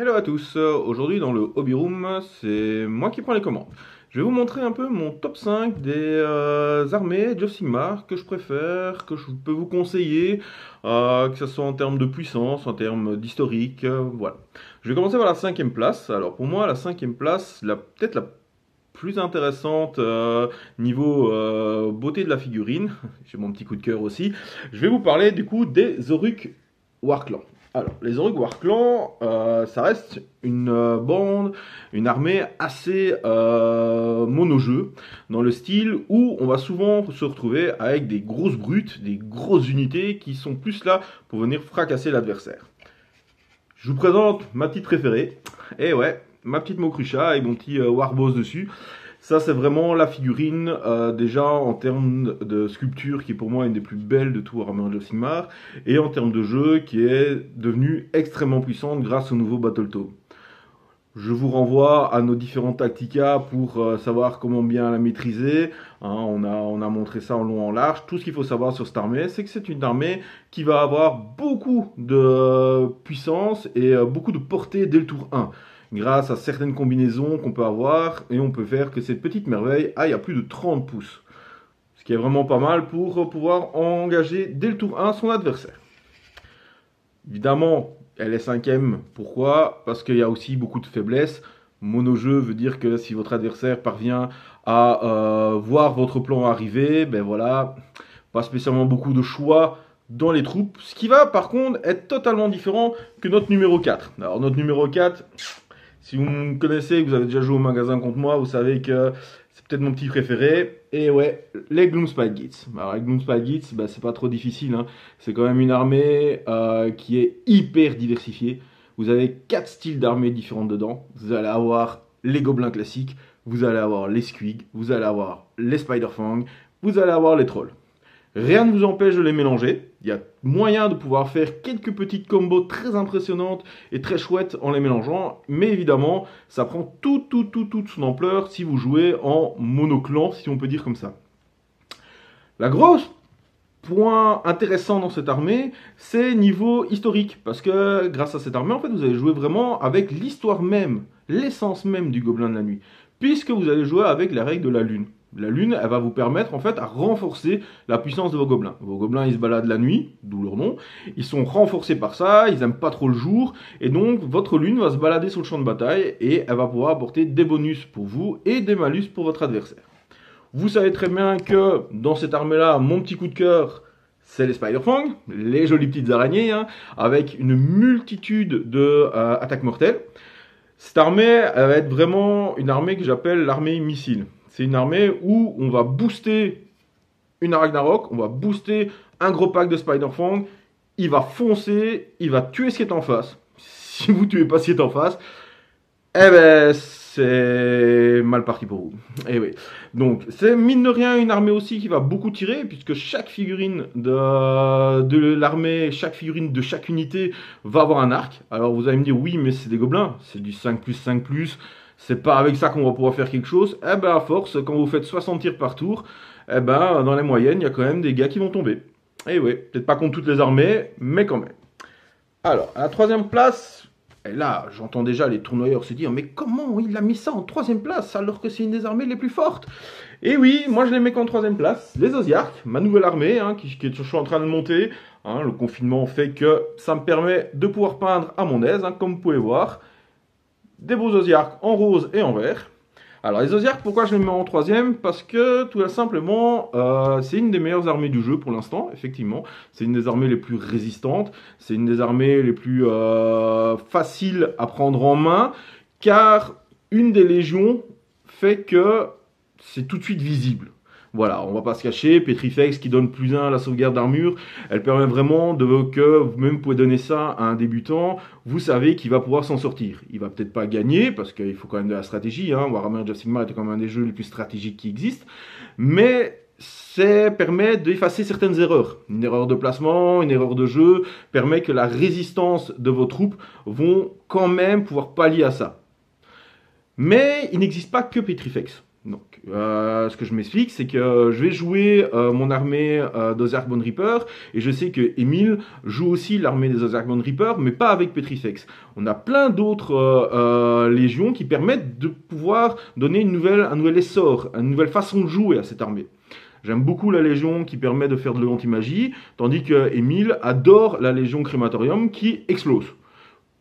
Hello à tous, aujourd'hui dans le Hobby Room, c'est moi qui prends les commandes. Je vais vous montrer un peu mon top 5 des armées Age of Sigmar que je préfère, que je peux vous conseiller, que ce soit en termes de puissance, en termes d'historique, voilà. Je vais commencer par la cinquième place. Alors pour moi, la cinquième place, peut-être la plus intéressante niveau beauté de la figurine, j'ai mon petit coup de cœur aussi, je vais vous parler du coup des Orruk Warclans. Alors, les Orruk Warclans, ça reste une bande, une armée assez mono-jeu, dans le style où on va souvent se retrouver avec des grosses brutes, des grosses unités qui sont plus là pour venir fracasser l'adversaire. Je vous présente ma petite préférée, et ouais, ma petite Mokrucha avec mon petit Warboss dessus. Ça, c'est vraiment la figurine, déjà en termes de sculpture, qui est pour moi une des plus belles de tout Warhammer Age of Sigmar, et en termes de jeu, qui est devenue extrêmement puissante grâce au nouveau Battletome. Je vous renvoie à nos différents tacticas pour savoir comment bien la maîtriser. Hein, on a montré ça en long en large. Tout ce qu'il faut savoir sur cette armée, c'est que c'est une armée qui va avoir beaucoup de puissance et beaucoup de portée dès le tour 1. Grâce à certaines combinaisons qu'on peut avoir, et on peut faire que cette petite merveille aille à plus de 30 pouces. Ce qui est vraiment pas mal pour pouvoir engager dès le tour 1 son adversaire. Évidemment, elle est cinquième. Pourquoi? Parce qu'il y a aussi beaucoup de faiblesses. Mono-jeu veut dire que si votre adversaire parvient à voir votre plan arriver, ben voilà, pas spécialement beaucoup de choix dans les troupes. Ce qui va par contre être totalement différent que notre numéro 4. Alors notre numéro 4, si vous me connaissez, que vous avez déjà joué au magasin contre moi, vous savez que c'est peut-être mon petit préféré. Et ouais, les Gloomspite Gitz. Alors les Gloomspite Gitz, bah, c'est pas trop difficile, hein. C'est quand même une armée qui est hyper diversifiée. Vous avez 4 styles d'armées différentes dedans. Vous allez avoir les gobelins classiques, vous allez avoir les squigs, vous allez avoir les spider-fang, vous allez avoir les trolls. Rien ne vous empêche de les mélanger. Il y a moyen de pouvoir faire quelques petites combos très impressionnantes et très chouettes en les mélangeant. Mais évidemment, ça prend toute son ampleur si vous jouez en monoclan, si on peut dire comme ça. La grosse point intéressant dans cette armée, c'est niveau historique. Parce que grâce à cette armée, en fait, vous allez jouer vraiment avec l'histoire même, l'essence même du Gobelin de la Nuit. Puisque vous allez jouer avec les règles de la Lune. La lune, elle va vous permettre en fait à renforcer la puissance de vos gobelins. Vos gobelins, ils se baladent la nuit, d'où leur nom. Ils sont renforcés par ça, ils n'aiment pas trop le jour. Et donc, votre lune va se balader sur le champ de bataille et elle va pouvoir apporter des bonus pour vous et des malus pour votre adversaire. Vous savez très bien que dans cette armée-là, mon petit coup de cœur, c'est les Spider-Fang, les jolies petites araignées, hein, avec une multitude de attaques mortelles. Cette armée, elle va être vraiment une armée que j'appelle l'armée missile. C'est une armée où on va booster une Ragnarok, on va booster un gros pack de Spider-Fang, il va foncer, il va tuer ce qui est en face. Si vous tuez pas ce qui est en face, eh ben c'est mal parti pour vous. Et oui. Donc c'est mine de rien une armée aussi qui va beaucoup tirer, puisque chaque figurine de l'armée, chaque figurine de chaque unité va avoir un arc. Alors vous allez me dire oui, mais c'est des gobelins, c'est du 5+5+. C'est pas avec ça qu'on va pouvoir faire quelque chose. Eh ben à force, quand vous faites 60 tirs par tour, eh ben dans les moyennes, il y a quand même des gars qui vont tomber. Et oui, peut-être pas contre toutes les armées, mais quand même. Alors, à la troisième place, et là, j'entends déjà les tournoyeurs se dire, mais comment il a mis ça en troisième place alors que c'est une des armées les plus fortes? Et oui, moi je les mets qu'en troisième place. Les Ossiarch, ma nouvelle armée, hein, je suis en train de monter. Hein, le confinement fait que ça me permet de pouvoir peindre à mon aise, hein, comme vous pouvez voir. Des beaux Ossiarch en rose et en vert. Alors les Ossiarch, pourquoi je les mets en troisième? Parce que tout simplement, c'est une des meilleures armées du jeu pour l'instant, effectivement. C'est une des armées les plus résistantes, c'est une des armées les plus faciles à prendre en main, car une des légions fait que c'est tout de suite visible. Voilà, on va pas se cacher, Petrifex qui donne +1 à la sauvegarde d'armure, elle permet vraiment que vous-même pouvez donner ça à un débutant, vous savez qu'il va pouvoir s'en sortir. Il va peut-être pas gagner, parce qu'il faut quand même de la stratégie, hein. Warhammer Age of Sigmar est quand même un des jeux les plus stratégiques qui existent, mais ça permet d'effacer certaines erreurs. Une erreur de placement, une erreur de jeu, permet que la résistance de vos troupes vont quand même pouvoir pallier à ça. Mais il n'existe pas que Petrifex. Donc, ce que je m'explique, c'est que je vais jouer mon armée d'Ozark Bone Reaper, et je sais que Emile joue aussi l'armée des Ozark Bone Reaper, mais pas avec Petrifex. On a plein d'autres légions qui permettent de pouvoir donner un nouvel essor, une nouvelle façon de jouer à cette armée. J'aime beaucoup la Légion qui permet de faire de l'anti-magie, tandis que Emile adore la Légion Crématorium qui explose.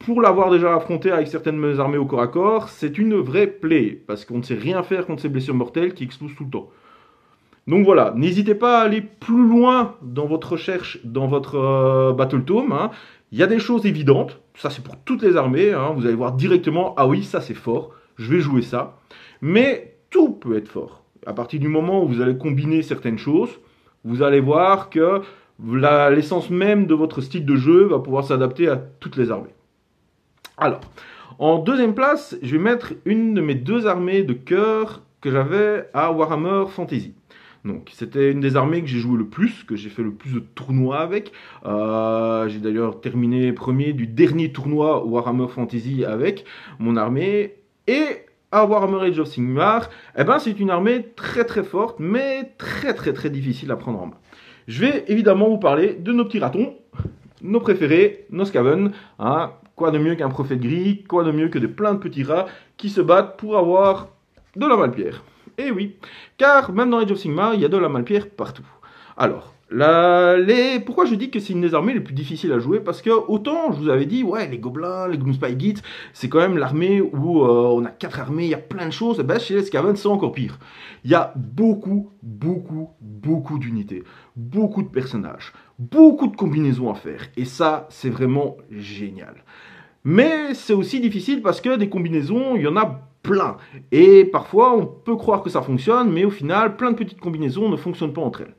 Pour l'avoir déjà affronté avec certaines armées au corps à corps, c'est une vraie plaie, parce qu'on ne sait rien faire contre ces blessures mortelles qui explosent tout le temps. Donc voilà, n'hésitez pas à aller plus loin dans votre recherche, dans votre Battle Tome. Hein. Il y a des choses évidentes, ça c'est pour toutes les armées, hein. Vous allez voir directement, ah oui, ça c'est fort, je vais jouer ça. Mais tout peut être fort. À partir du moment où vous allez combiner certaines choses, vous allez voir que l'essence même de votre style de jeu va pouvoir s'adapter à toutes les armées. Alors, en deuxième place, je vais mettre une de mes deux armées de cœur que j'avais à Warhammer Fantasy. Donc, c'était une des armées que j'ai joué le plus, que j'ai fait le plus de tournois avec. J'ai d'ailleurs terminé premier du dernier tournoi Warhammer Fantasy avec mon armée. Et à Warhammer Age of Sigmar, eh ben, c'est une armée très très forte, mais très difficile à prendre en main. Je vais évidemment vous parler de nos petits ratons, nos préférés, nos Skaven. Hein. Quoi de mieux qu'un prophète gris, quoi de mieux que plein de petits rats qui se battent pour avoir de la Malpierre. Et oui, car même dans Age of Sigmar, il y a de la Malpierre partout. Alors, pourquoi je dis que c'est une des armées les plus difficiles à jouer? Parce que autant, je vous avais dit, ouais, les gobelins, les Gloomspite, c'est quand même l'armée où on a 4 armées, il y a plein de choses. Et ben, chez les Skaven, c'est encore pire. Il y a beaucoup d'unités, beaucoup de personnages, beaucoup de combinaisons à faire. Et ça, c'est vraiment génial. Mais c'est aussi difficile parce que des combinaisons, il y en a plein. Et parfois, on peut croire que ça fonctionne, mais au final, plein de petites combinaisons ne fonctionnent pas entre elles.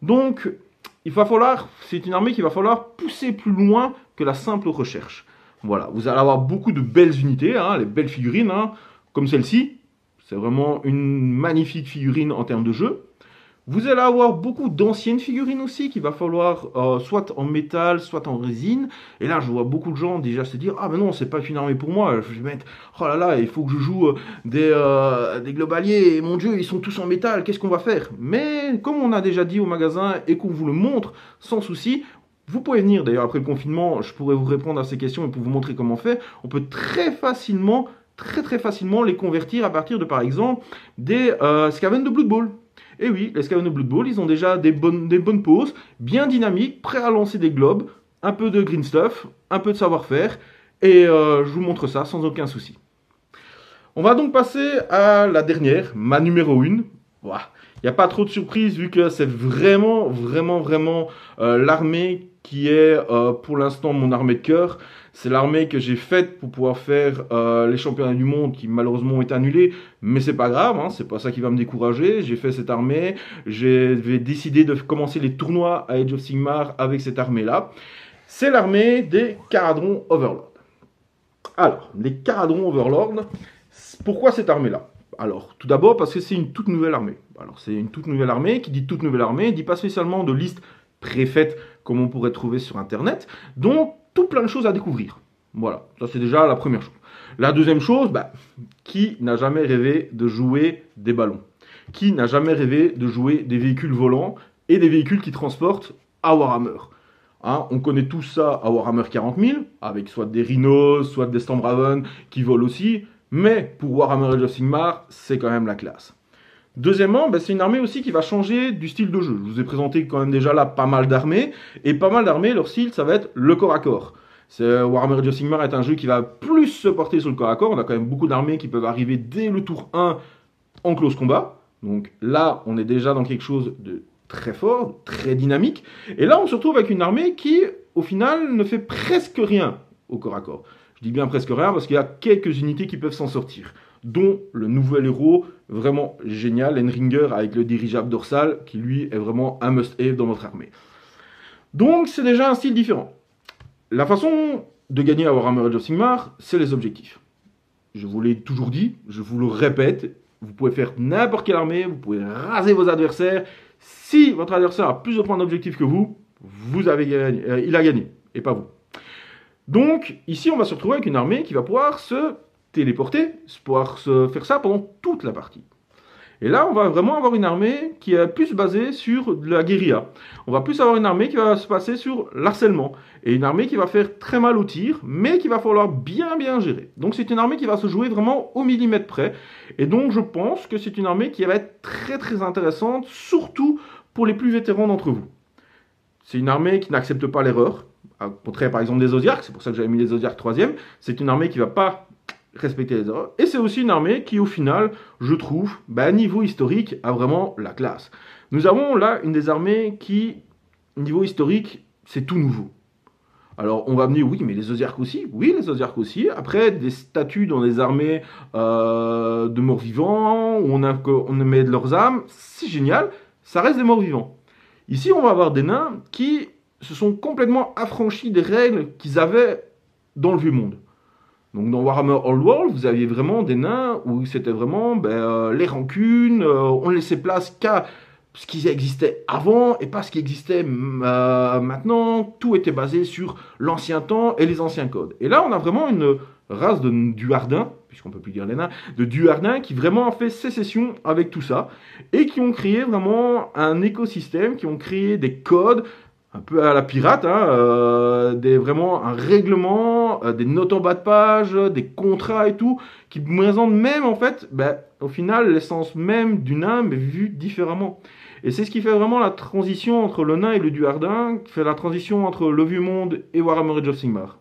Donc, c'est une armée qu'il va falloir pousser plus loin que la simple recherche. Voilà, vous allez avoir beaucoup de belles unités, hein, les belles figurines, hein, comme celle-ci. C'est vraiment une magnifique figurine en termes de jeu. Vous allez avoir beaucoup d'anciennes figurines aussi qu'il va falloir soit en métal, soit en résine. Et là, je vois beaucoup de gens déjà se dire « Ah mais non, c'est pas une armée pour moi. Je vais mettre, oh là là, il faut que je joue des globaliers. Et mon Dieu, ils sont tous en métal. Qu'est-ce qu'on va faire ?» Mais comme on a déjà dit au magasin et qu'on vous le montre sans souci, vous pouvez venir. D'ailleurs, après le confinement, je pourrais vous répondre à ces questions et pour vous montrer comment faire. On peut très facilement les convertir à partir de, par exemple, des Skaven de Blood Bowl. Et oui, les Skaven de Blood Bowl, ils ont déjà des bonnes poses, bien dynamiques, prêts à lancer des globes, un peu de green stuff, un peu de savoir-faire, et je vous montre ça sans aucun souci. On va donc passer à la dernière, ma numéro 1. Il n'y a pas trop de surprise vu que c'est vraiment l'armée qui est pour l'instant mon armée de cœur. C'est l'armée que j'ai faite pour pouvoir faire les championnats du monde qui malheureusement ont été annulés, mais c'est pas grave, hein, c'est pas ça qui va me décourager. J'ai fait cette armée, j'ai décidé de commencer les tournois à Age of Sigmar avec cette armée-là. C'est l'armée des Kharadron Overlord. Alors, les Kharadron Overlord, pourquoi cette armée-là? Alors, tout d'abord parce que c'est une toute nouvelle armée. Alors, c'est une toute nouvelle armée, qui dit toute nouvelle armée, dit pas spécialement de liste préfaite comme on pourrait trouver sur Internet, donc tout plein de choses à découvrir. Voilà, ça c'est déjà la première chose. La deuxième chose, qui n'a jamais rêvé de jouer des ballons? Qui n'a jamais rêvé de jouer des véhicules volants et des véhicules qui transportent à Warhammer? Hein, on connaît tout ça à Warhammer 40 000, avec soit des Rhinos, soit des Stormraven qui volent aussi, mais pour Warhammer Age of Sigmar, c'est quand même la classe. Deuxièmement, c'est une armée aussi qui va changer du style de jeu. Je vous ai présenté quand même déjà là pas mal d'armées, et pas mal d'armées, leur style, ça va être le corps à corps. Warhammer Age of Sigmar est un jeu qui va plus se porter sur le corps à corps. On a quand même beaucoup d'armées qui peuvent arriver dès le tour 1 en close combat. Donc là, on est déjà dans quelque chose de très fort, très dynamique. Et là, on se retrouve avec une armée qui, au final, ne fait presque rien au corps à corps. Je dis bien presque rien parce qu'il y a quelques unités qui peuvent s'en sortir, dont le nouvel héros vraiment génial, Enringer, avec le dirigeable dorsal, qui lui est vraiment un must-have dans votre armée. Donc c'est déjà un style différent. La façon de gagner à Warhammer Age of Sigmar, c'est les objectifs. Je vous l'ai toujours dit, je vous le répète, vous pouvez faire n'importe quelle armée, vous pouvez raser vos adversaires. Si votre adversaire a plus de points d'objectif que vous, il a gagné, et pas vous. Donc, ici, on va se retrouver avec une armée qui va pouvoir se téléporter, pouvoir se faire ça pendant toute la partie. Et là, on va vraiment avoir une armée qui est plus basée sur la guérilla. On va plus avoir une armée qui va se passer sur l'harcèlement. Et une armée qui va faire très mal au tir, mais qu'il va falloir bien gérer. Donc c'est une armée qui va se jouer vraiment au millimètre près. Et donc je pense que c'est une armée qui va être très intéressante, surtout pour les plus vétérans d'entre vous. C'est une armée qui n'accepte pas l'erreur, au contraire par exemple des Osiarques, c'est pour ça que j'avais mis les Osiarques 3e. C'est une armée qui ne va pas respecter les erreurs. Et c'est aussi une armée qui, au final, je trouve, niveau historique, a vraiment la classe. Nous avons là une des armées qui, niveau historique, c'est tout nouveau. Alors, on va me dire, oui, mais les Osiarques aussi. Oui, les Osiarques aussi. Après, des statues dans des armées de morts-vivants, où on met de leurs âmes, c'est génial, ça reste des morts-vivants. Ici, on va avoir des nains qui se sont complètement affranchis des règles qu'ils avaient dans le vieux monde. Donc dans Warhammer Old World, vous aviez vraiment des nains où c'était vraiment les rancunes, on ne laissait place qu'à ce qui existait avant et pas ce qui existait maintenant. Tout était basé sur l'ancien temps et les anciens codes. Et là, on a vraiment une race de Duardins, puisqu'on peut plus dire les nains, de Duardins qui vraiment a fait sécession avec tout ça et qui ont créé vraiment un écosystème, qui ont créé des codes, un peu à la pirate, vraiment un règlement, des notes en bas de page, des contrats et tout, qui présentent même en fait, au final, l'essence même du nain, mais vue différemment. Et c'est ce qui fait vraiment la transition entre le nain et le duardin, qui fait la transition entre le vieux monde et Warhammer Age of Sigmar.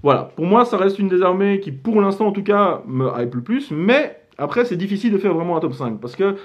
Voilà, pour moi ça reste une des armées qui pour l'instant en tout cas me hype le plus, mais après c'est difficile de faire vraiment un top 5, parce que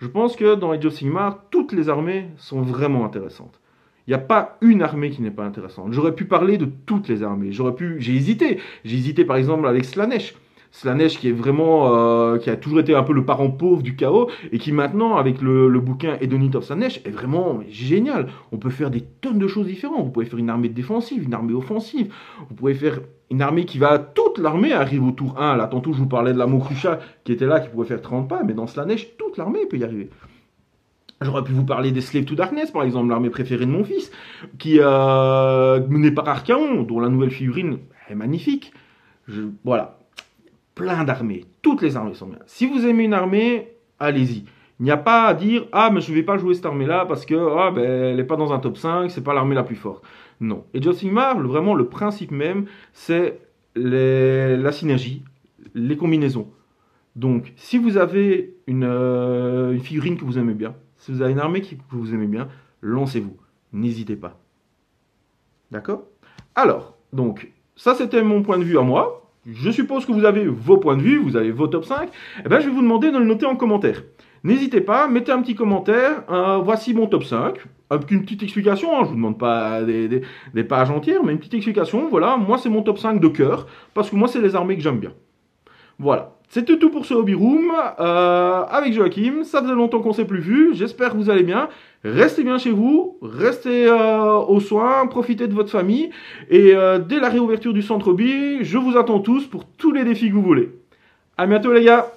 je pense que dans Age of Sigmar, toutes les armées sont vraiment intéressantes. Il n'y a pas une armée qui n'est pas intéressante. J'aurais pu parler de toutes les armées. J'ai hésité. J'ai hésité par exemple avec Slaanesh. Slaanesh qui est vraiment, qui a toujours été un peu le parent pauvre du chaos et qui maintenant, avec le bouquin Hedonite of Slaanesh, est vraiment génial. On peut faire des tonnes de choses différentes. Vous pouvez faire une armée défensive, une armée offensive. Vous pouvez faire une armée qui va... Toute l'armée arrive au tour 1. Là, tantôt, je vous parlais de la Mokrucha qui était là, qui pouvait faire 30 pas. Mais dans Slaanesh, toute l'armée peut y arriver. J'aurais pu vous parler des Slave to Darkness, par exemple, l'armée préférée de mon fils, qui est menée par Archaon, dont la nouvelle figurine est magnifique. Voilà. Plein d'armées. Toutes les armées sont bien. Si vous aimez une armée, allez-y. Il n'y a pas à dire « Ah, mais je ne vais pas jouer cette armée-là parce que elle n'est pas dans un top 5, c'est pas l'armée la plus forte. » Non. Et Age of Sigmar, vraiment, le principe même, c'est la synergie, les combinaisons. Donc, si vous avez une figurine que vous aimez bien, si vous avez une armée que vous aimez bien, lancez-vous. N'hésitez pas. D'accord? Alors, donc, ça c'était mon point de vue à moi. Je suppose que vous avez vos points de vue, vous avez vos top 5. Eh bien, je vais vous demander de le noter en commentaire. N'hésitez pas, mettez un petit commentaire. Voici mon top 5. Avec une petite explication, je ne vous demande pas des pages entières, mais une petite explication. Voilà, moi c'est mon top 5 de cœur, parce que moi c'est les armées que j'aime bien. Voilà, c'était tout pour ce Hobby Room avec Joachim. Ça faisait longtemps qu'on ne s'est plus vu. J'espère que vous allez bien. Restez bien chez vous, restez aux soins, profitez de votre famille. Et dès la réouverture du centre Hobby, je vous attends tous pour tous les défis que vous voulez. À bientôt les gars.